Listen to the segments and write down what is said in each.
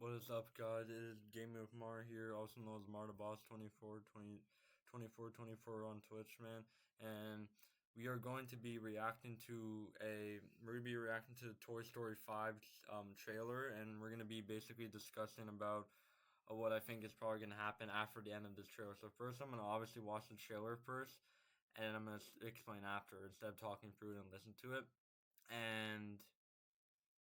What is up, guys? It is Gaming with Mar here, also known as Mar the Boss 24 on Twitch, man. And we are going to be reacting to the Toy Story 5 trailer, and we're going to be basically discussing about what I think is probably going to happen after the end of this trailer. So first, I'm going to obviously watch the trailer first, and I'm going to explain after instead of talking through it and listen to it. And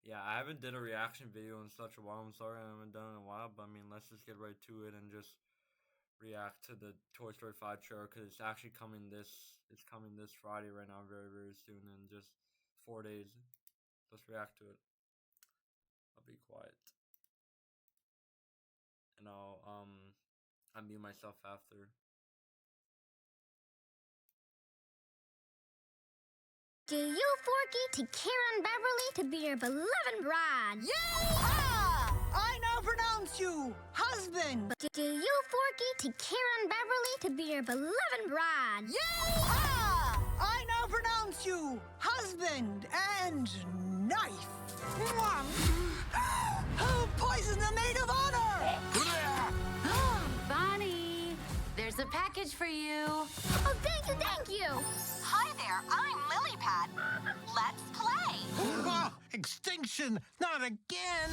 yeah, I haven't did a reaction video in such a while. I'm sorry I haven't done it in a while, but I mean, let's just get right to it and just react to the Toy Story 5 trailer because it's actually coming this Friday right now, very very soon, in just 4 days. Let's react to it. I'll be quiet, and I'll unmute myself after. Do you, Forky, take Karen Beverly to be your beloved bride? Yeehaw! I now pronounce you husband. Do you, Forky, take Karen Beverly to be your beloved bride? Yeehaw! I now pronounce you husband and knife. Who poisoned the maid of honor? Bonnie, there's a package for you. Oh, thank you. Hi there, I'm Lilypad. Let's play. Extinction! Not again!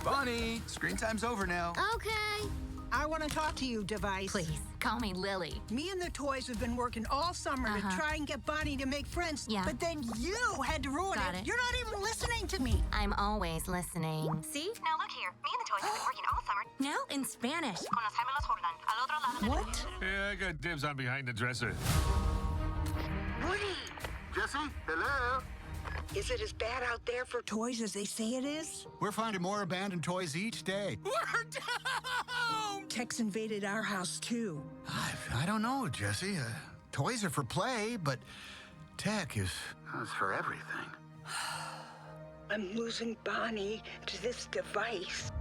Bonnie, screen time's over now. Okay. I want to talk to you, Device. Please, call me Lily. Me and the toys have been working all summer to try and get Bonnie to make friends. Yeah. But then you had to ruin Got it. it. You're not even listening to me. I'm always listening. See? Now look here, me and the toys have been working all summer. Now in Spanish. Con los gemelos Jordan, al otro lado del What? Yeah, I got dibs on behind the dresser. Woody! Jesse, hello? Is it as bad out there for toys as they say it is? We're finding more abandoned toys each day. We're down! Tex invaded our house, too. I don't know, Jesse. Toys are for play, but tech is for everything. I'm losing Bonnie to this device.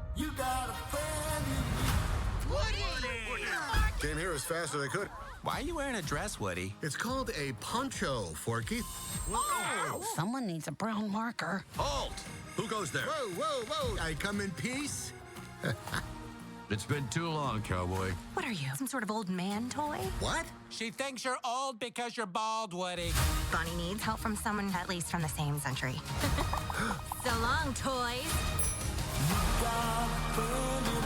Came here as fast as I could. Why are you wearing a dress, Woody? It's called a poncho, Forky. Someone needs a brown marker. Halt! Who goes there? Whoa. I come in peace. It's been too long, cowboy. What are you, some sort of old man toy? What? She thinks you're old because you're bald, Woody. Bonnie needs help from someone at least from the same century. So long, toys.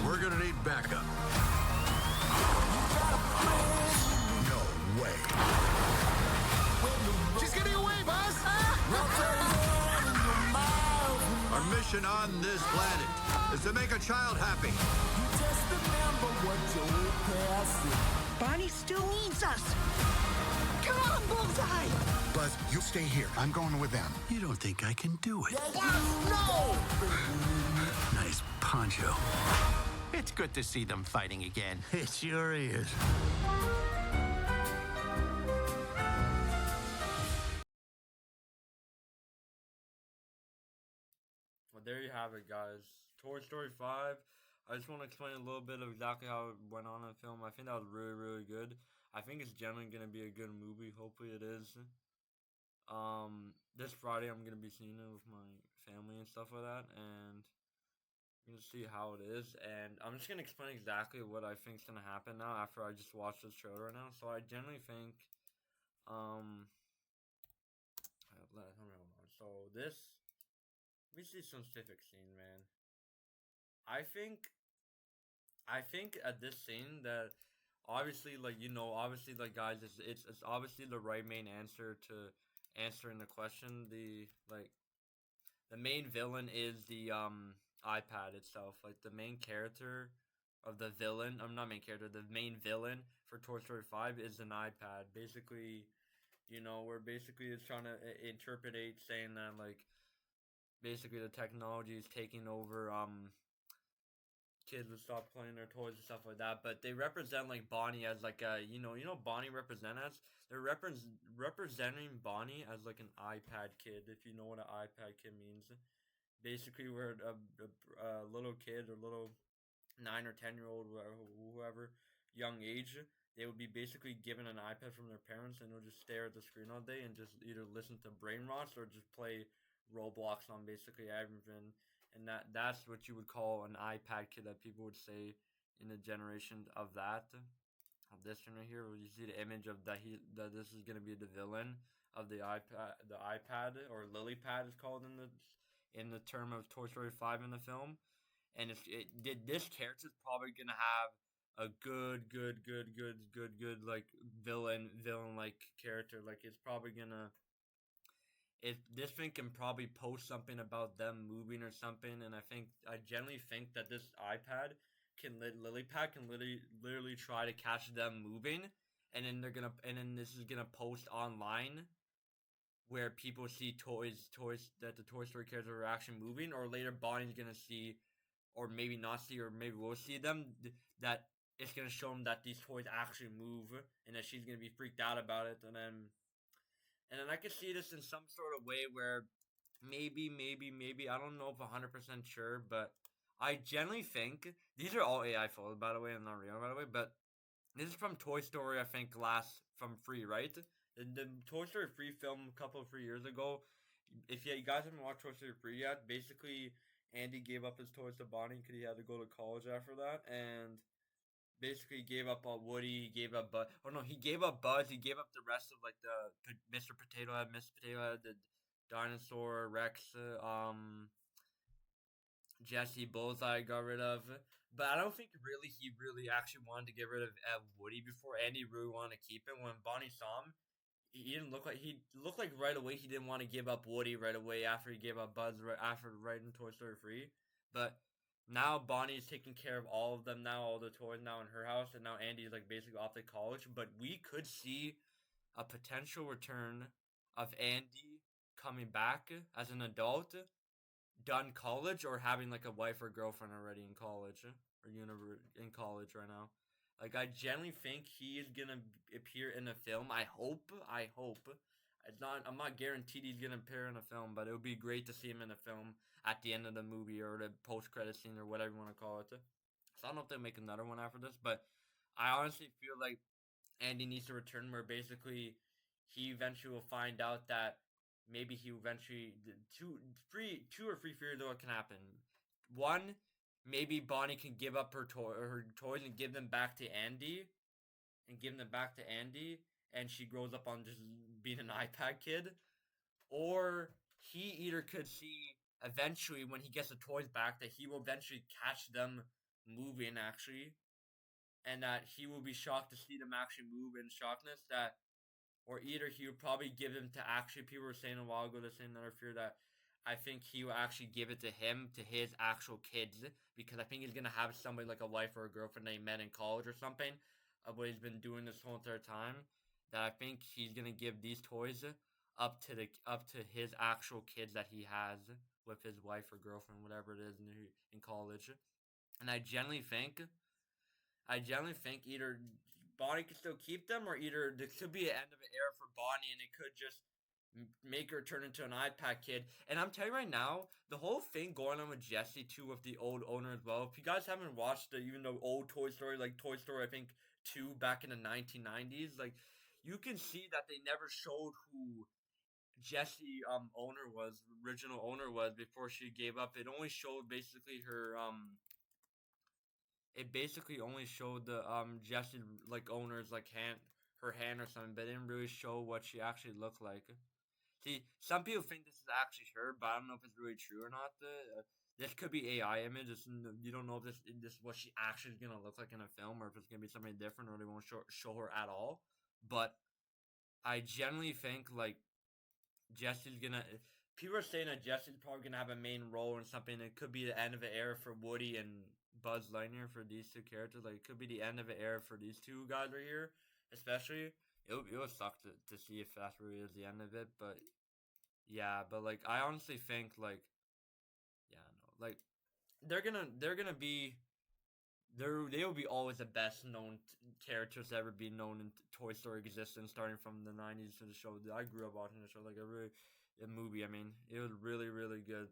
We're gonna need backup. No way. She's getting away, boss! Our mission on this planet is to make a child happy. Bonnie still needs us. Come on, Bullseye! Buzz, you stay here. I'm going with them. You don't think I can do it? No! Nice poncho. It's good to see them fighting again. It sure is. Well, there you have it, guys. Toy Story 5. I just want to explain a little bit of exactly how it went on in the film. I think that was really, really good. I think it's generally going to be a good movie. Hopefully it is. This Friday I'm going to be seeing it with my family and stuff like that. And we're going to see how it is. And I'm just going to explain exactly what I think is going to happen now after I just watched this trailer right now. So I generally think, so this, we see some specific scene, man. I think at this scene that obviously, like, obviously, like, guys, it's obviously the right main answer to answering the question. The main villain is the iPad itself. Like, the main character of the villain, not main character, the main villain for Toy Story 5 is an iPad. Basically, where basically it's trying to interpretate, saying that, like, basically the technology is taking over kids would stop playing their toys and stuff like that, but they represent, like, Bonnie as, like, a, Bonnie represent as, they're representing Bonnie as, like, an iPad kid, if you know what an iPad kid means. Basically, where a little kid or little 9 or 10-year-old, whoever, young age, they would be basically given an iPad from their parents, and they'll just stare at the screen all day and just either listen to brain rot or just play Roblox on basically everything. and that's what you would call an iPad kid that people would say in the generation of that. Of this one right here, where you see the image of that this is gonna be the villain of the iPad or Lilypad is called in the term of Toy Story 5 in the film, and this character is probably gonna have a good like villain like character. Like it's probably gonna this thing can probably post something about them moving or something, and I generally think that this iPad Lilypad can literally try to catch them moving, and then this is gonna post online where people see toys that the Toy Story characters are actually moving, or later Bonnie's gonna see, or maybe not see, or maybe we'll see them, that it's gonna show them that these toys actually move, and that she's gonna be freaked out about it, and then I could see this in some sort of way where maybe I don't know if 100% sure, but I generally think these are all AI photos, by the way, and not real, by the way. But this is from Toy Story, I think, from Free, right? The Toy Story Free film a couple of 3 years ago. If you guys haven't watched Toy Story Free yet, basically Andy gave up his toys to Bonnie because he had to go to college after that, and basically gave up Woody. He gave up Buzz. Oh no, he gave up Buzz. He gave up the rest of like the Mr. Potato Head, Miss Potato Head, the dinosaur, Rex, Jesse, Bullseye got rid of. But I don't think he really actually wanted to get rid of Woody before Andy really wanted to keep him. When Bonnie saw him, he looked like right away he didn't want to give up Woody right away after he gave up Buzz right in Toy Story 3. But now Bonnie's taking care of all of them now, all the toys now in her house, and now Andy's like basically off to college. But we could see a potential return of Andy coming back as an adult, done college, or having like a wife or girlfriend already in college or in college right now. Like I genuinely think he is gonna appear in a film. I hope. I'm not guaranteed he's gonna appear in a film, but it would be great to see him in a film at the end of the movie or the post-credit scene or whatever you want to call it. So I don't know if they'll make another one after this, but I honestly feel like Andy needs to return where basically he eventually will find out that maybe he eventually two or three fears of what can happen. One, maybe Bonnie can give up her toys and give them back to Andy, and she grows up on just being an iPad kid. Or he either could see eventually when he gets the toys back that he will eventually catch them moving actually, and that he will be shocked to see them actually move in shockness. That, or either he would probably give them to actually, people were saying a while ago, they're saying another fear that I think he will actually give it to his actual kids, because I think he's gonna have somebody like a wife or a girlfriend that he met in college or something, of what he's been doing this whole entire time. That I think he's gonna give these toys up to his actual kids that he has with his wife or girlfriend, whatever it is in college. And I genuinely think either Bonnie could still keep them, or either there could be an end of an era for Bonnie, and it could just make her turn into an iPad kid. And I'm telling you right now, the whole thing going on with Jesse too, with the old owner as well. If you guys haven't watched even the old Toy Story, like Toy Story, I think 2 back in the 1990s, like you can see that they never showed who Jesse original owner was before she gave up. It only showed basically her it basically only showed the Jesse like owner's like her hand or something, but it didn't really show what she actually looked like. See, some people think this is actually her, but I don't know if it's really true or not. This could be AI image. You don't know if this is what she actually is gonna look like in a film, or if it's gonna be something different, or they won't show her at all. But I generally think like Jesse's gonna. People are saying that Jesse's probably gonna have a main role in something. It could be the end of an era for Woody and Buzz Lightyear, for these two characters. Like it could be the end of an era for these two guys right here, especially. It would suck to see if that really is the end of it, but yeah, but like I honestly think like, yeah, no, like they're gonna be they will be always the best known characters ever be known in Toy Story existence, starting from the 90s to the show. I grew up watching the show, like a movie. I mean, it was really good,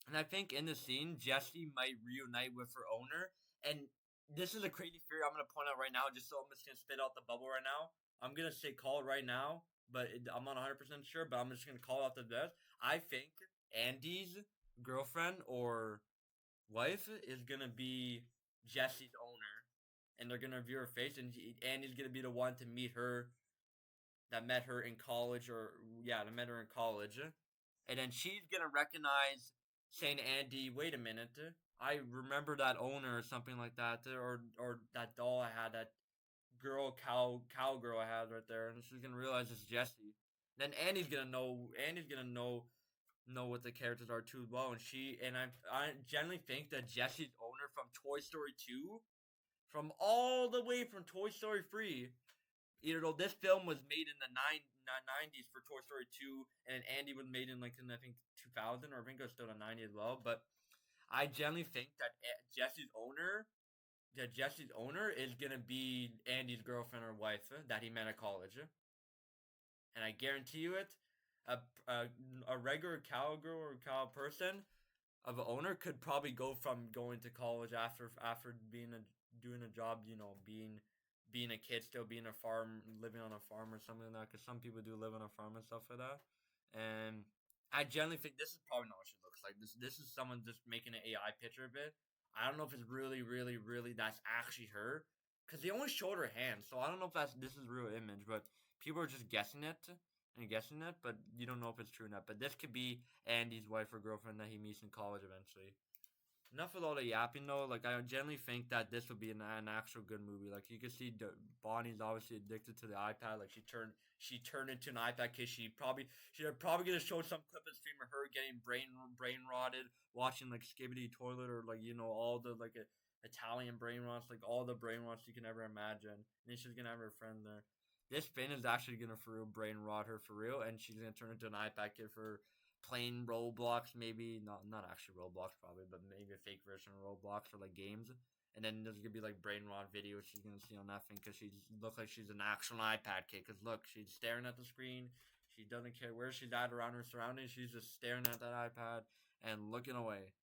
and I think in the scene Jessie might reunite with her owner, and this is a crazy theory I'm gonna point out right now. Just so I'm just gonna spit out the bubble right now. I'm gonna say call it right now, but I'm not 100% sure. But I'm just gonna call out the best. I think Andy's girlfriend or wife is gonna be Jesse's owner, and they're gonna review her face, and Andy's gonna be the one to meet her, that met her in college, or yeah, that met her in college, and then she's gonna recognize saying Andy, wait a minute, I remember that owner or something like that, or that doll I had, that cowgirl I had right there, and she's gonna realize it's Jesse. Then Andy's gonna know what the characters are too well, and I generally think that Jesse's owner from Toy Story 2, from all the way from Toy Story 3, either though this film was made in the 90s for Toy Story 2, and Andy was made in I think 2000, or I think it was still the 90s as well, but I generally think that Jesse's owner is gonna be Andy's girlfriend or wife that he met at college, and I guarantee you it. A regular cowgirl or cow person of an owner could probably go from going to college after doing a job, being a kid, still being a farm, living on a farm or something like that. Because some people do live on a farm and stuff like that. And I generally think this is probably not what she looks like. This is someone just making an AI picture of it. I don't know if it's really, really, really that's actually her, because they only showed her hand, so I don't know if this is real image, but people are just guessing it, but you don't know if it's true or not. But this could be Andy's wife or girlfriend that he meets in college eventually. Enough with all the yapping though. I generally think that this would be an actual good movie. You can see Bonnie's obviously addicted to the iPad. She turned into an iPad kid. She's probably gonna show some clip and stream of her getting brain rotted, watching Skibidi Toilet, or all the Italian brain rots, all the brain rots you can ever imagine. And then she's gonna have her friend there. This Finn is actually gonna for real brain rot her for real, and she's gonna turn into an iPad kid for playing Roblox, maybe not actually Roblox probably, but maybe a fake version of Roblox or games. And then there's gonna be brain rot videos she's gonna see on that thing, because she looks like she's an actual iPad kid. Because look, she's staring at the screen. She doesn't care where she's at around her surroundings. She's just staring at that iPad and looking away.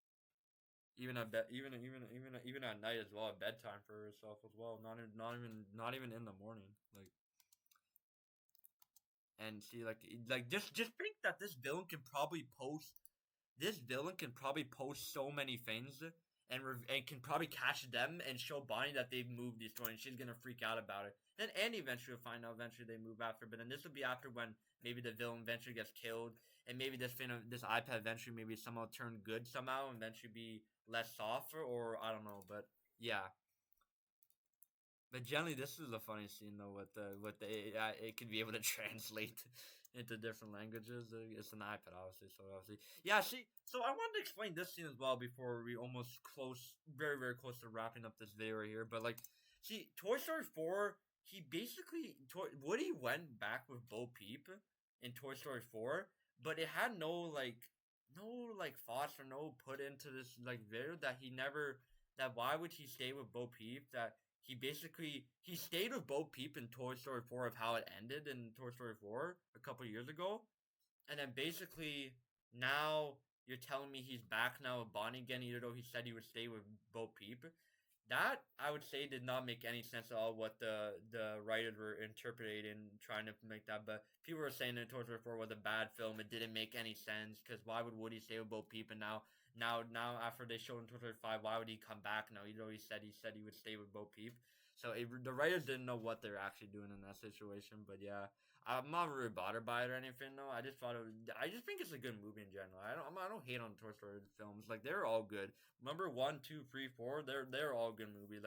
Even at even at night as well, at bedtime for herself as well. Not even in the morning. And see, just think that this villain can probably post so many things, and can probably catch them and show Bonnie that they've moved these toys, and she's gonna freak out about it. Then Andy eventually will find out. Eventually they move after, but then this will be after when maybe the villain eventually gets killed, and maybe this iPad eventually maybe somehow turn good somehow, and eventually be less soft, or I don't know, but yeah. But generally, this is a funny scene though. With the it can be able to translate into different languages. It's an iPad, obviously. Yeah. See, so I wanted to explain this scene as well before we almost very very close to wrapping up this video right here. But see, Toy Story 4, Woody went back with Bo Peep in Toy Story 4, but it had no thoughts or no put into this video that why would he stay with Bo Peep, that he stayed with Bo Peep in Toy Story 4 of how it ended in Toy Story 4 a couple years ago, and then basically now you're telling me he's back now with Bonnie again, even though he said he would stay with Bo Peep. That, I would say, did not make any sense at all what the writers were interpreting, trying to make that. But people were saying that Toy Story 4 was a bad film. It didn't make any sense, because why would Woody stay with Bo Peep? And now after they showed in Toy Story 5, why would he come back now? Even though he said he would stay with Bo Peep. So the writers didn't know what they're actually doing in that situation. But yeah, I'm not really bothered by it or anything though. I just think it's a good movie in general. I don't hate on Toy Story films. They're all good. Number 1, 2, 3, 4, they're all good movies.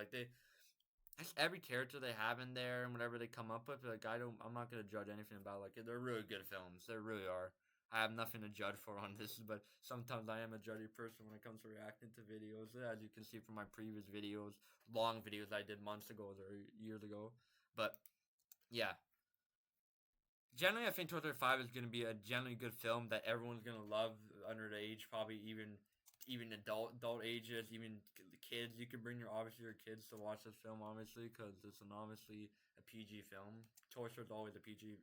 Every character they have in there and whatever they come up with, I'm not gonna judge anything about they're really good films. They really are. I have nothing to judge for on this, but sometimes I am a judgy person when it comes to reacting to videos, as you can see from my previous videos, long videos I did months ago or years ago. But yeah, generally I think Toy Story 5 is going to be a generally good film that everyone's going to love under the age, probably even adult ages, even kids. You can bring your kids to watch this film, obviously, because it's obviously a PG film. Toy Story is always a PG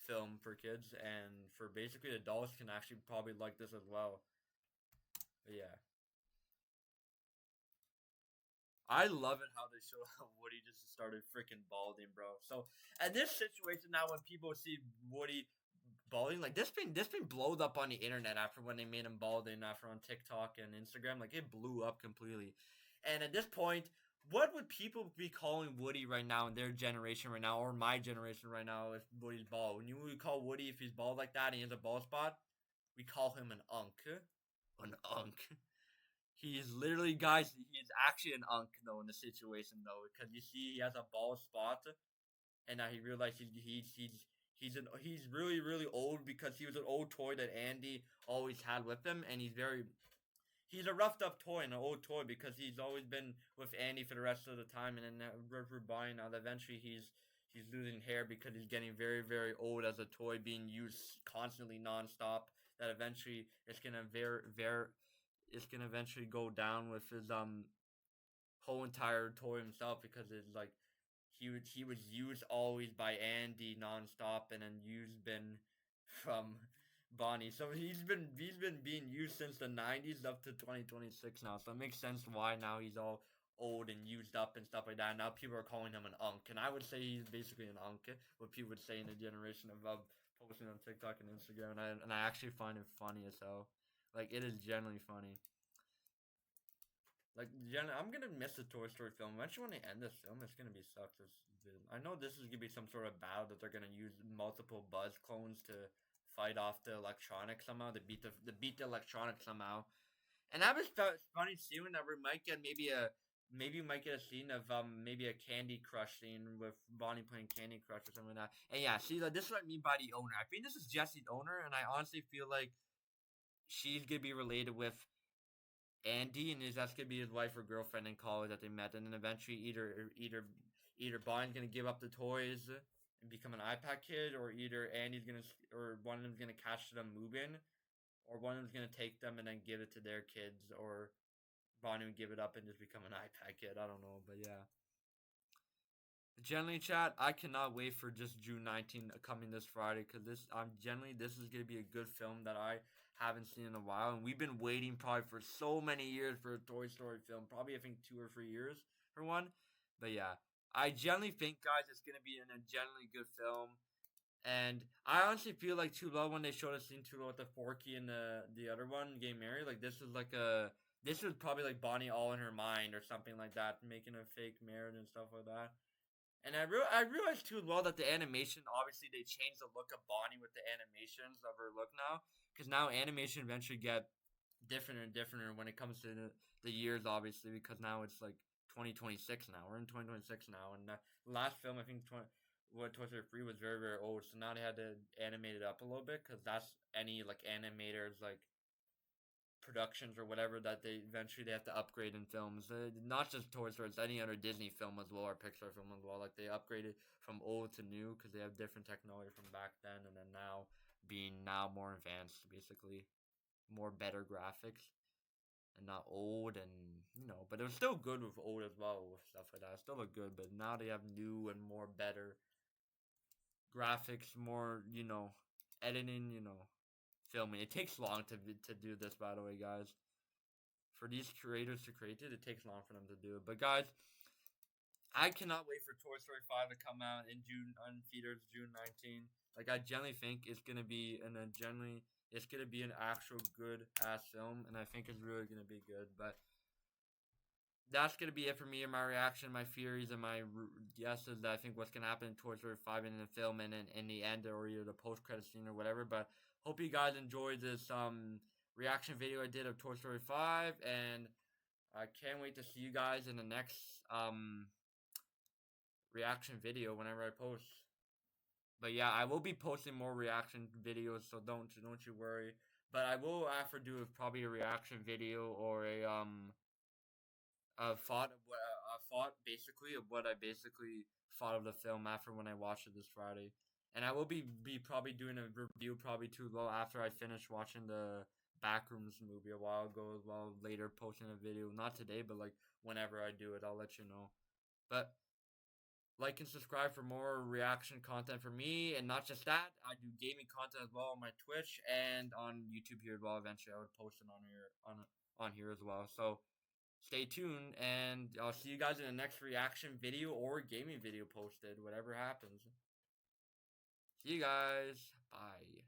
film for kids, and for basically adults can actually probably like this as well. But yeah, I love it how they show how Woody just started freaking balding, bro. So at this situation now, when people see Woody balding. Like this been blowed up on the internet after when they made him balding after on TikTok and Instagram. Like it blew up completely. And at this point, what would people be calling Woody right now in their generation right now, or my generation right now if Woody's bald? When you would call Woody if he's bald like that and he has a bald spot, we call him an unk. An unk. He is literally, guys, he is actually an unk though in the situation though, because you see he has a bald spot, and now he realized he's really really old because he was an old toy that Andy always had with him, and he's a roughed up toy and an old toy because he's always been with Andy for the rest of the time, and then we're buying now that eventually he's losing hair because he's getting very very old as a toy being used constantly nonstop. That eventually it's gonna it's gonna eventually go down with his whole entire toy himself because it's like he was used always by Andy nonstop and then been from Bonnie. So he's been being used since the 90s up to 2026 now. So it makes sense why now he's all old and used up and stuff like that. Now people are calling him an unk, and I would say he's basically an unk. What people would say in the generation of posting on TikTok and Instagram, and I actually find it funny as hell. Like it is generally funny. Like I'm gonna miss the Toy Story film. Eventually, when they end this film, it's gonna be sucked. I know this is gonna be some sort of battle that they're gonna use multiple Buzz clones to fight off the electronics somehow. To beat the electronics somehow. And that was funny seeing that we might get maybe we might get a scene of maybe a Candy Crush scene with Bonnie playing Candy Crush or something like that. And yeah, see, like, this is what I mean by the owner. I think this is Jessie's owner, and I honestly feel like she's gonna be related with Andy, and that's gonna be his wife or girlfriend in college that they met, and then eventually either Bonnie's gonna give up the toys and become an iPad kid, or either one of them's gonna catch them moving, or one of them's gonna take them and then give it to their kids, or Bonnie would give it up and just become an iPad kid. I don't know, but yeah. Generally, chat, I cannot wait for just June 19th coming this Friday, because this is gonna be a good film that I haven't seen in a while, and we've been waiting probably for so many years for a Toy Story film, probably I think 2 or 3 years for one. But yeah, I generally think, guys, it's gonna be a generally good film. And I honestly feel like Too Low, when they showed us scene Too Low with the Forky and the other one getting married, like this was probably like Bonnie all in her mind or something like that, making a fake marriage and stuff like that. And I realized too well that the animation, obviously they changed the look of Bonnie with the animations of her look now, because now animation eventually get different and different when it comes to the years, obviously, because now it's like 2026 now. We're in 2026 now, and the last film, I think Toy Story 3 was very very old, so now they had to animate it up a little bit, because that's any like animators like productions or whatever that they have to upgrade in films. Not just Toy Story, it's any other Disney film as well, or Pixar film as well. Like they upgraded from old to new because they have different technology from back then, and then now being more advanced, basically more better graphics, and not old, and but it was still good with old as well, with stuff like that. It still look good, but now they have new and more better graphics, more editing, filming. It takes long to do this, by the way, guys. For these creators to create it takes long for them to do it. But guys, I cannot wait for Toy Story 5 to come out in June on theaters, June 19th. Like I generally think it's gonna be an actual good ass film, and I think it's really gonna be good. But that's gonna be it for me and my reaction, my theories, and my guesses. That I think what's gonna happen in Toy Story 5 in the film and in the end, or either the post credit scene or whatever. But hope you guys enjoyed this reaction video I did of Toy Story 5, and I can't wait to see you guys in the next reaction video whenever I post. But yeah, I will be posting more reaction videos, so don't you worry. But I will after do probably a reaction video or a thought basically of what I basically thought of the film after when I watched it this Friday. And I will be probably doing a review probably Too Low after I finish watching the Backrooms movie a while ago as well, later posting a video. Not today, but like whenever I do it, I'll let you know. But like and subscribe for more reaction content for me, and not just that, I do gaming content as well on my Twitch and on YouTube here as well. Eventually I would post it on here as well. So stay tuned, and I'll see you guys in the next reaction video or gaming video posted, whatever happens. See you guys. Bye.